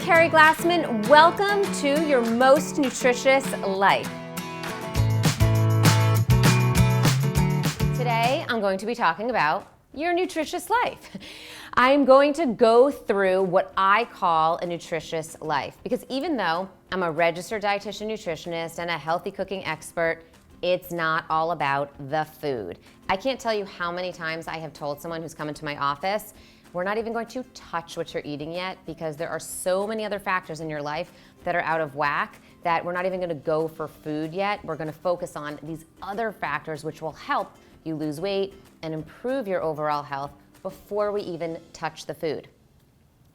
Keri Glassman. Welcome to your most nutritious life. Today, I'm going to be talking about your nutritious life. I'm going to go through what I call a nutritious life, because even though I'm a registered dietitian nutritionist and a healthy cooking expert, it's not all about the food. I can't tell you how many times I have told someone who's come into my office, we're not even going to touch what you're eating yet because there are so many other factors in your life that are out of whack that we're not even gonna go for food yet. We're gonna focus on these other factors which will help you lose weight and improve your overall health before we even touch the food.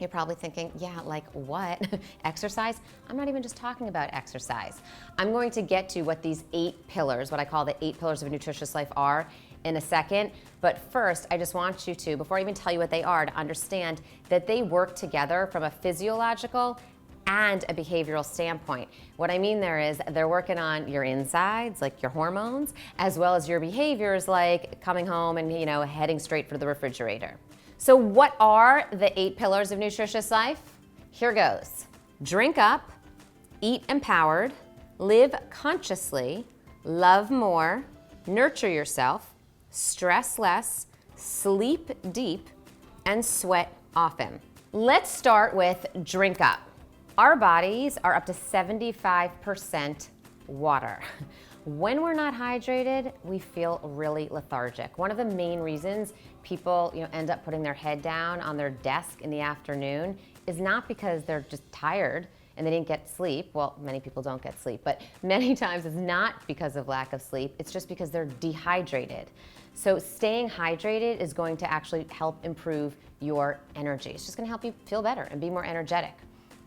You're probably thinking, yeah, like what? Exercise? I'm not even just talking about exercise. I'm going to get to what these 8 pillars, what I call the 8 pillars of a nutritious life are in a second. But first, I just want you to, before I even tell you what they are, to understand that they work together from a physiological and a behavioral standpoint. What I mean there is they're working on your insides, like your hormones, as well as your behaviors, like coming home and heading straight for the refrigerator. So what are the 8 pillars of nutritious life? Here goes. Drink up, eat empowered, live consciously, love more, nurture yourself, stress less, sleep deep, and sweat often. Let's start with drink up. Our bodies are up to 75% water. When we're not hydrated, we feel really lethargic. One of the main reasons people end up putting their head down on their desk in the afternoon is not because they're just tired and they didn't get sleep. Well, many people don't get sleep, but many times it's not because of lack of sleep. It's just because they're dehydrated. So staying hydrated is going to actually help improve your energy. It's just gonna help you feel better and be more energetic.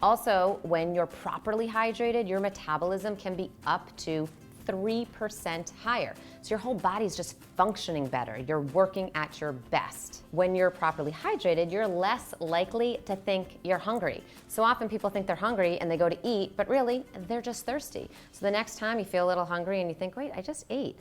Also, when you're properly hydrated, your metabolism can be up to 3% higher. So your whole body's just functioning better. You're working at your best. When you're properly hydrated, you're less likely to think you're hungry. So often people think they're hungry and they go to eat, but really they're just thirsty. So the next time you feel a little hungry and you think, wait, I just ate,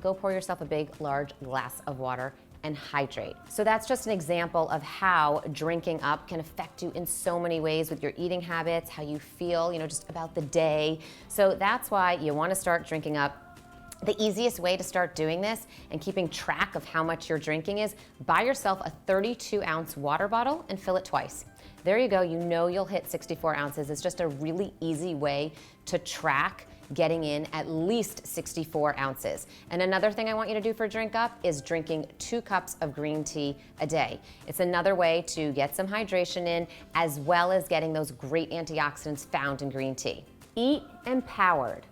go pour yourself a big, large glass of water and hydrate. So that's just an example of how drinking up can affect you in so many ways with your eating habits, how you feel, just about the day. So that's why you want to start drinking up. The easiest way to start doing this and keeping track of how much you're drinking is buy yourself a 32-ounce water bottle and fill it twice. There you go. You'll hit 64 ounces. It's just a really easy way to track getting in at least 64 ounces. And another thing I want you to do for drink up is drinking 2 cups of green tea a day. It's another way to get some hydration in, as well as getting those great antioxidants found in green tea. Eat empowered.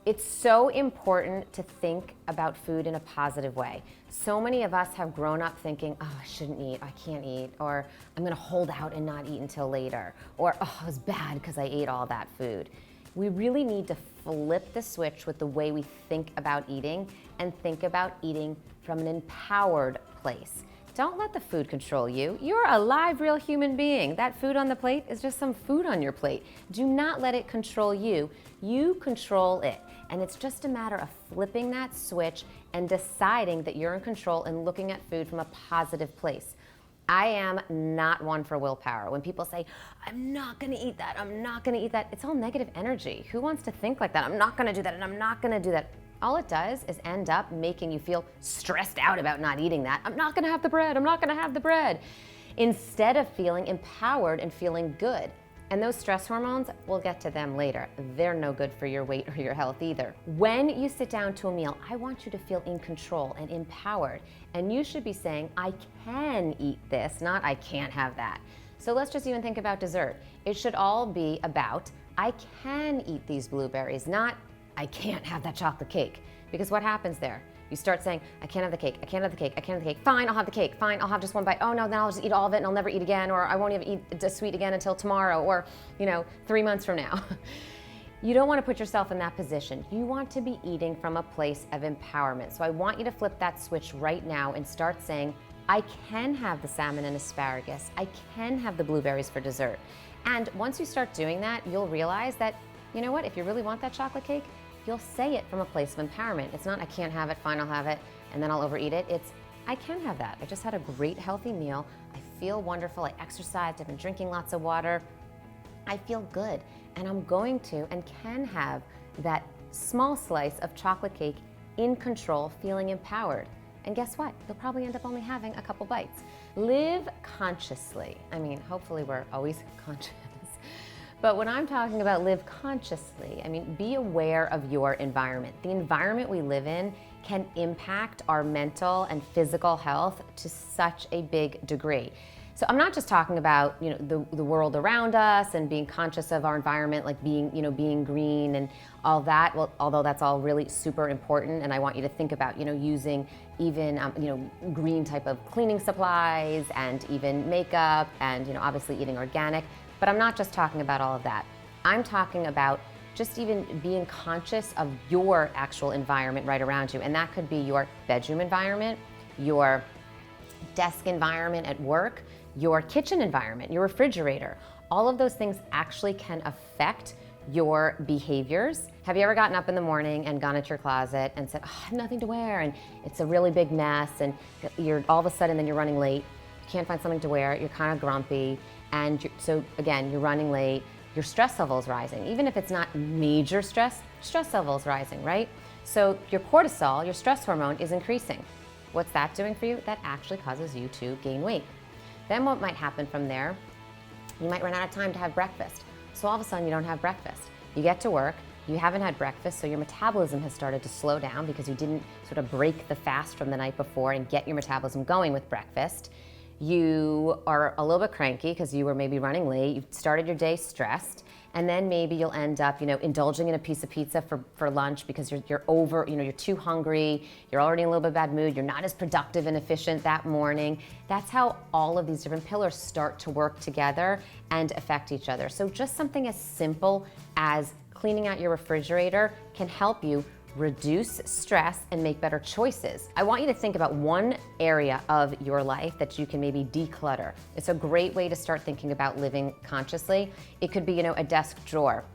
It's so important to think about food in a positive way. So many of us have grown up thinking, oh, I shouldn't eat, I can't eat, or I'm gonna hold out and not eat until later, or oh, it was bad because I ate all that food. We really need to flip the switch with the way we think about eating and think about eating from an empowered place. Don't let the food control you. You're a live, real human being. That food on the plate is just some food on your plate. Do not let it control you. You control it. And it's just a matter of flipping that switch and deciding that you're in control and looking at food from a positive place. I am not one for willpower. When people say, I'm not gonna eat that, I'm not gonna eat that, it's all negative energy. Who wants to think like that? I'm not gonna do that and I'm not gonna do that. All it does is end up making you feel stressed out about not eating that. I'm not gonna have the bread, I'm not gonna have the bread. Instead of feeling empowered and feeling good. And those stress hormones, we'll get to them later. They're no good for your weight or your health either. When you sit down to a meal, I want you to feel in control and empowered. And you should be saying, I can eat this, not I can't have that. So let's just even think about dessert. It should all be about, I can eat these blueberries, not I can't have that chocolate cake. Because what happens there? You start saying, I can't have the cake, I can't have the cake, I can't have the cake. Fine, I'll have the cake. Fine, I'll have just one bite. Oh no, then I'll just eat all of it and I'll never eat again, or I won't even eat the sweet again until tomorrow, or 3 months from now. You don't want to put yourself in that position. You want to be eating from a place of empowerment. So I want you to flip that switch right now and start saying, I can have the salmon and asparagus. I can have the blueberries for dessert. And once you start doing that, you'll realize that, if you really want that chocolate cake, you'll say it from a place of empowerment. It's not, I can't have it, fine, I'll have it, and then I'll overeat it. It's, I can have that. I just had a great healthy meal. I feel wonderful, I exercised, I've been drinking lots of water. I feel good, and I'm going to and can have that small slice of chocolate cake in control, feeling empowered. And guess what? You'll probably end up only having a couple bites. Live consciously. I mean, hopefully we're always conscious. But when I'm talking about live consciously, I mean, be aware of your environment. The environment we live in can impact our mental and physical health to such a big degree. So I'm not just talking about, the world around us and being conscious of our environment, like being green and all that. Well, although that's all really super important, and I want you to think about, using even, green type of cleaning supplies and even makeup and, obviously eating organic. But I'm not just talking about all of that. I'm talking about just even being conscious of your actual environment right around you. And that could be your bedroom environment, your desk environment at work, your kitchen environment, your refrigerator. All of those things actually can affect your behaviors. Have you ever gotten up in the morning and gone into your closet and said, I have nothing to wear, and it's a really big mess, and you're all of a sudden then you're running late, you can't find something to wear, you're kind of grumpy, and so again, you're running late, your stress level is rising. Even if it's not major stress level is rising, right? So your cortisol, your stress hormone, is increasing. What's that doing for you? That actually causes you to gain weight. Then what might happen from there, you might run out of time to have breakfast. So all of a sudden you don't have breakfast. You get to work, you haven't had breakfast, so your metabolism has started to slow down because you didn't sort of break the fast from the night before and get your metabolism going with breakfast. You are a little bit cranky because you were maybe running late, you've started your day stressed, and then maybe you'll end up, indulging in a piece of pizza for lunch because you're over, you're too hungry, you're already in a little bit bad mood, you're not as productive and efficient that morning. That's how all of these different pillars start to work together and affect each other. So just something as simple as cleaning out your refrigerator can help you reduce stress and make better choices. I want you to think about one area of your life that you can maybe declutter. It's a great way to start thinking about living consciously. It could be, a desk drawer.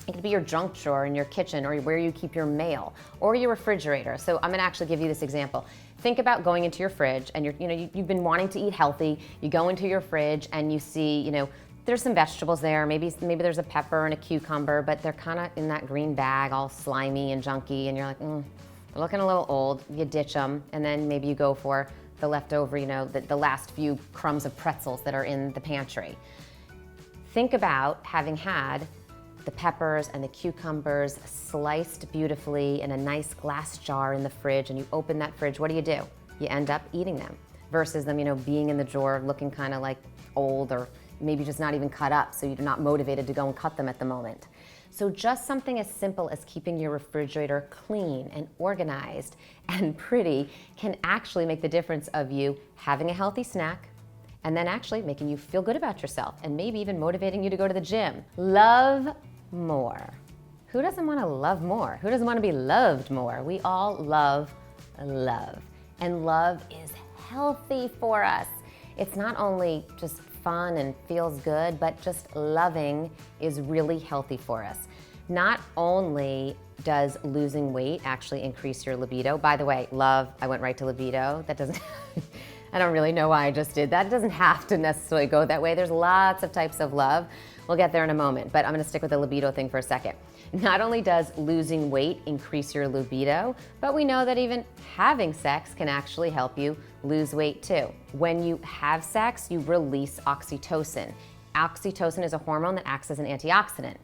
It could be your junk drawer in your kitchen, or where you keep your mail, or your refrigerator. So I'm gonna actually give you this example. Think about going into your fridge and you've been wanting to eat healthy. You go into your fridge and you see, there's some vegetables there, maybe there's a pepper and a cucumber, but they're kind of in that green bag, all slimy and junky, and you're like, they're looking a little old. You ditch them, and then maybe you go for the leftover, the last few crumbs of pretzels that are in the pantry. Think about having had the peppers and the cucumbers sliced beautifully in a nice glass jar in the fridge, and you open that fridge, what do? You end up eating them, versus them, being in the drawer looking kind of like old, or maybe just not even cut up, so you're not motivated to go and cut them at the moment. So just something as simple as keeping your refrigerator clean and organized and pretty can actually make the difference of you having a healthy snack, and then actually making you feel good about yourself, and maybe even motivating you to go to the gym. Love more. Who doesn't want to love more? Who doesn't want to be loved more? We all love love, and love is healthy for us. It's not only just fun and feels good, but just loving is really healthy for us. Not only does losing weight actually increase your libido, by the way, love, I went right to libido. That doesn't, I don't really know why I just did that. It doesn't have to necessarily go that way. There's lots of types of love. We'll get there in a moment, but I'm gonna stick with the libido thing for a second. Not only does losing weight increase your libido, but we know that even having sex can actually help you lose weight too. When you have sex, you release oxytocin. Oxytocin is a hormone that acts as an antioxidant.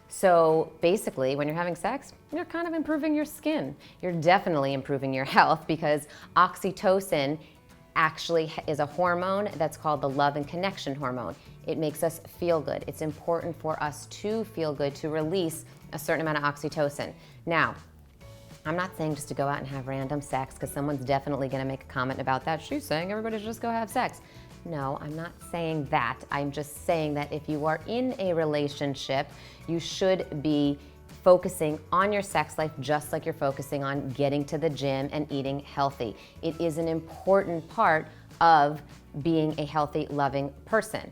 So basically, when you're having sex, you're kind of improving your skin. You're definitely improving your health, because oxytocin actually is a hormone that's called the love and connection hormone. It makes us feel good. It's important for us to feel good, to release a certain amount of oxytocin. Now, I'm not saying just to go out and have random sex, because someone's definitely gonna make a comment about that. She's saying everybody should just go have sex. No, I'm not saying that. I'm just saying that if you are in a relationship, you should be focusing on your sex life just like you're focusing on getting to the gym and eating healthy. It is an important part of being a healthy, loving person.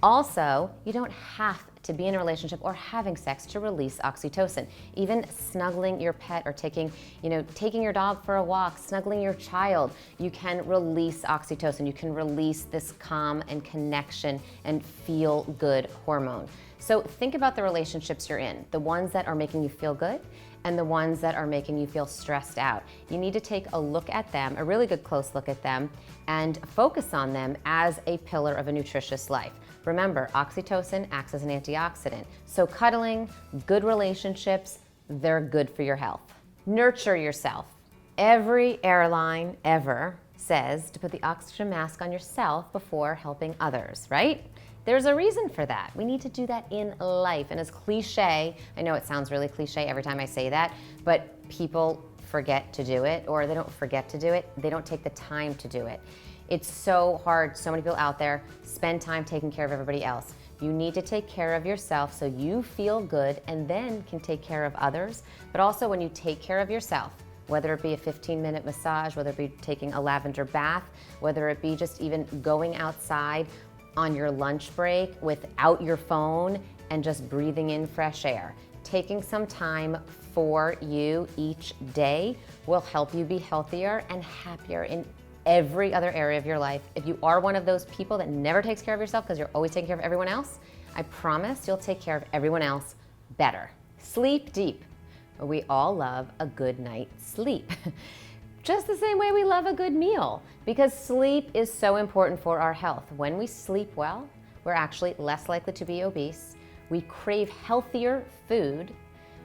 Also, you don't have to be in a relationship or having sex to release oxytocin. Even snuggling your pet or taking your dog for a walk, snuggling your child, you can release oxytocin. You can release this calm and connection and feel good hormone. So think about the relationships you're in, the ones that are making you feel good and the ones that are making you feel stressed out. You need to take a look at them, a really good close look at them, and focus on them as a pillar of a nutritious life. Remember, oxytocin acts as an antioxidant. So cuddling, good relationships, they're good for your health. Nurture yourself. Every airline ever says to put the oxygen mask on yourself before helping others, right? There's a reason for that. We need to do that in life. And as cliche, I know it sounds really cliche every time I say that, but people forget to do it, or they don't forget to do it, they don't take the time to do it. It's so hard. So many people out there spend time taking care of everybody else. You need to take care of yourself so you feel good and then can take care of others. But also when you take care of yourself, whether it be a 15-minute massage, whether it be taking a lavender bath, whether it be just even going outside on your lunch break without your phone and just breathing in fresh air. Taking some time for you each day will help you be healthier and happier in every other area of your life. If you are one of those people that never takes care of yourself because you're always taking care of everyone else, I promise you'll take care of everyone else better. Sleep deep. We all love a good night's sleep. Just the same way we love a good meal, because sleep is so important for our health. When we sleep well, we're actually less likely to be obese. We crave healthier food.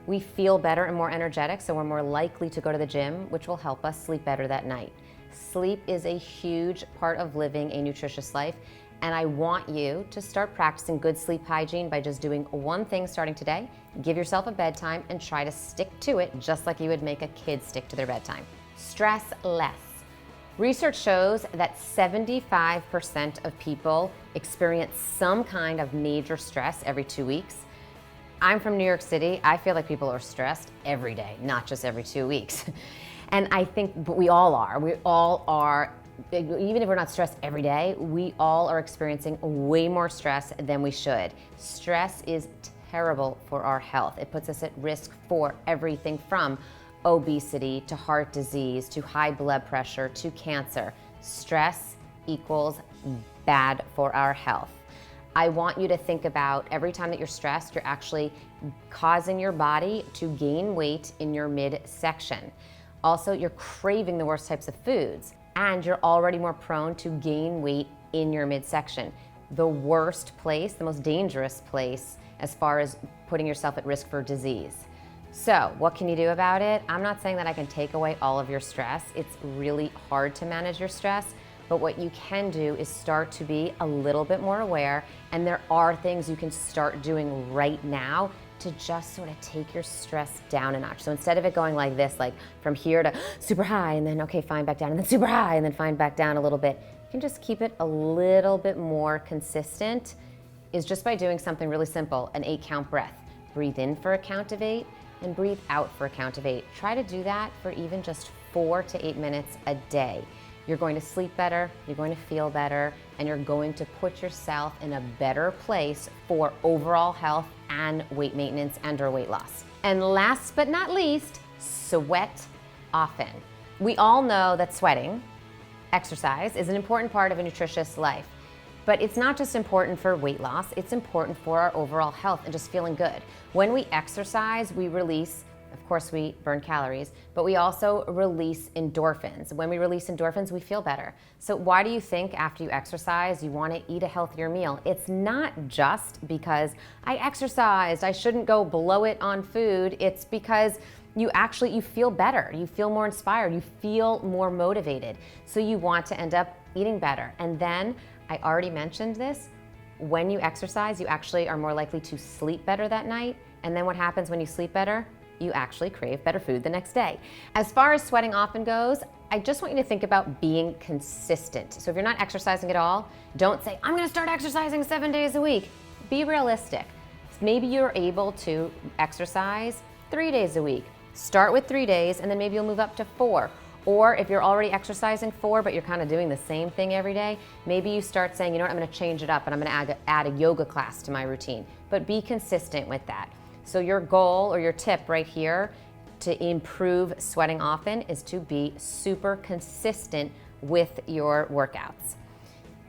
We feel better and more energetic, so we're more likely to go to the gym, which will help us sleep better that night. Sleep is a huge part of living a nutritious life, and I want you to start practicing good sleep hygiene by just doing one thing starting today. Give yourself a bedtime and try to stick to it just like you would make a kid stick to their bedtime. Stress less. Research shows that 75% of people experience some kind of major stress every 2 weeks. I'm from New York City. I feel like people are stressed every day, not just every 2 weeks. And I think we all are. We all are, even if we're not stressed every day, we all are experiencing way more stress than we should. Stress is terrible for our health. It puts us at risk for everything from obesity to heart disease to high blood pressure to cancer. Stress equals bad for our health. I want you to think about every time that you're stressed, you're actually causing your body to gain weight in your midsection. Also, you're craving the worst types of foods, and you're already more prone to gain weight in your midsection. The worst place, the most dangerous place as far as putting yourself at risk for disease. So what can you do about it? I'm not saying that I can take away all of your stress. It's really hard to manage your stress, but what you can do is start to be a little bit more aware, and there are things you can start doing right now to just sort of take your stress down a notch. So instead of it going like this, like from here to super high and then okay, fine, back down, and then super high and then fine, back down a little bit, you can just keep it a little bit more consistent, is just by doing something really simple, an 8-count breath. Breathe in for a count of 8 and breathe out for a count of 8. Try to do that for even just 4 to 8 minutes a day. You're going to sleep better, you're going to feel better, and you're going to put yourself in a better place for overall health and weight maintenance and or weight loss. And last but not least, sweat often. We all know that sweating, exercise, is an important part of a nutritious life. But it's not just important for weight loss, it's important for our overall health and just feeling good. When we exercise, we release, of course we burn calories, but we also release endorphins. When we release endorphins, we feel better. So why do you think after you exercise, you want to eat a healthier meal? It's not just because I exercised, I shouldn't go blow it on food. It's because you feel better, you feel more inspired, you feel more motivated. So you want to end up eating better. And then, I already mentioned this, when you exercise, you actually are more likely to sleep better that night. And then what happens when you sleep better? You actually crave better food the next day. As far as sweating often goes, I just want you to think about being consistent. So if you're not exercising at all, don't say, I'm gonna start exercising 7 days a week. Be realistic. Maybe you're able to exercise 3 days a week. Start with 3 days and then maybe you'll move up to 4. Or if you're already exercising 4, but you're kind of doing the same thing every day, maybe you start saying, you know what, I'm gonna change it up and I'm gonna add a yoga class to my routine. But be consistent with that. So your goal or your tip right here to improve sweating often is to be super consistent with your workouts.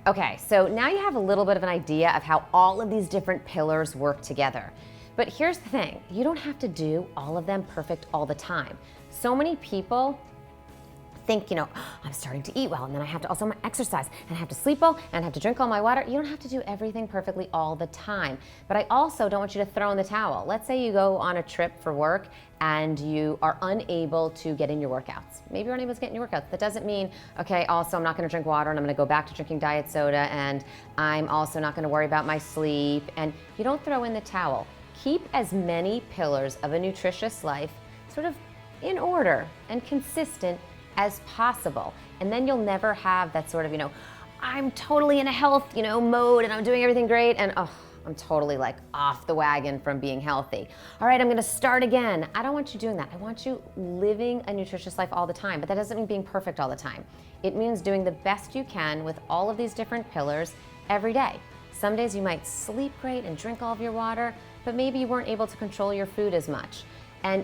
Okay, so now you have a little bit of an idea of how all of these different pillars work together. But here's the thing, you don't have to do all of them perfect all the time. So many people think, you know, oh, I'm starting to eat well, and then I have to also exercise, and I have to sleep well, and I have to drink all my water. You don't have to do everything perfectly all the time. But I also don't want you to throw in the towel. Let's say you go on a trip for work and you are unable to get in your workouts. Maybe you're unable to get in your workouts. That doesn't mean, okay, also I'm not gonna drink water and I'm gonna go back to drinking diet soda, and I'm also not gonna worry about my sleep. And you don't throw in the towel. Keep as many pillars of a nutritious life sort of in order and consistent as possible. And then you'll never have that sort of, you know, I'm totally in a health, mode and I'm doing everything great, and oh, I'm totally like off the wagon from being healthy. All right, I'm gonna start again. I don't want you doing that. I want you living a nutritious life all the time, but that doesn't mean being perfect all the time. It means doing the best you can with all of these different pillars every day. Some days you might sleep great and drink all of your water, but maybe you weren't able to control your food as much.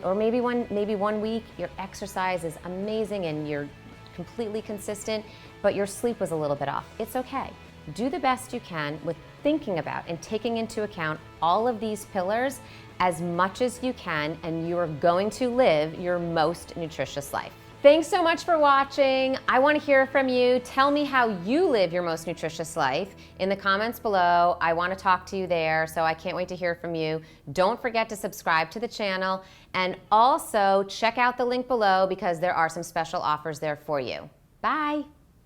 Or maybe one week your exercise is amazing and you're completely consistent, but your sleep was a little bit off. It's okay. Do the best you can with thinking about and taking into account all of these pillars as much as you can, and you are going to live your most nutritious life. Thanks so much for watching. I want to hear from you. Tell me how you live your most nutritious life in the comments below. I want to talk to you there, so I can't wait to hear from you. Don't forget to subscribe to the channel, and also check out the link below because there are some special offers there for you. Bye.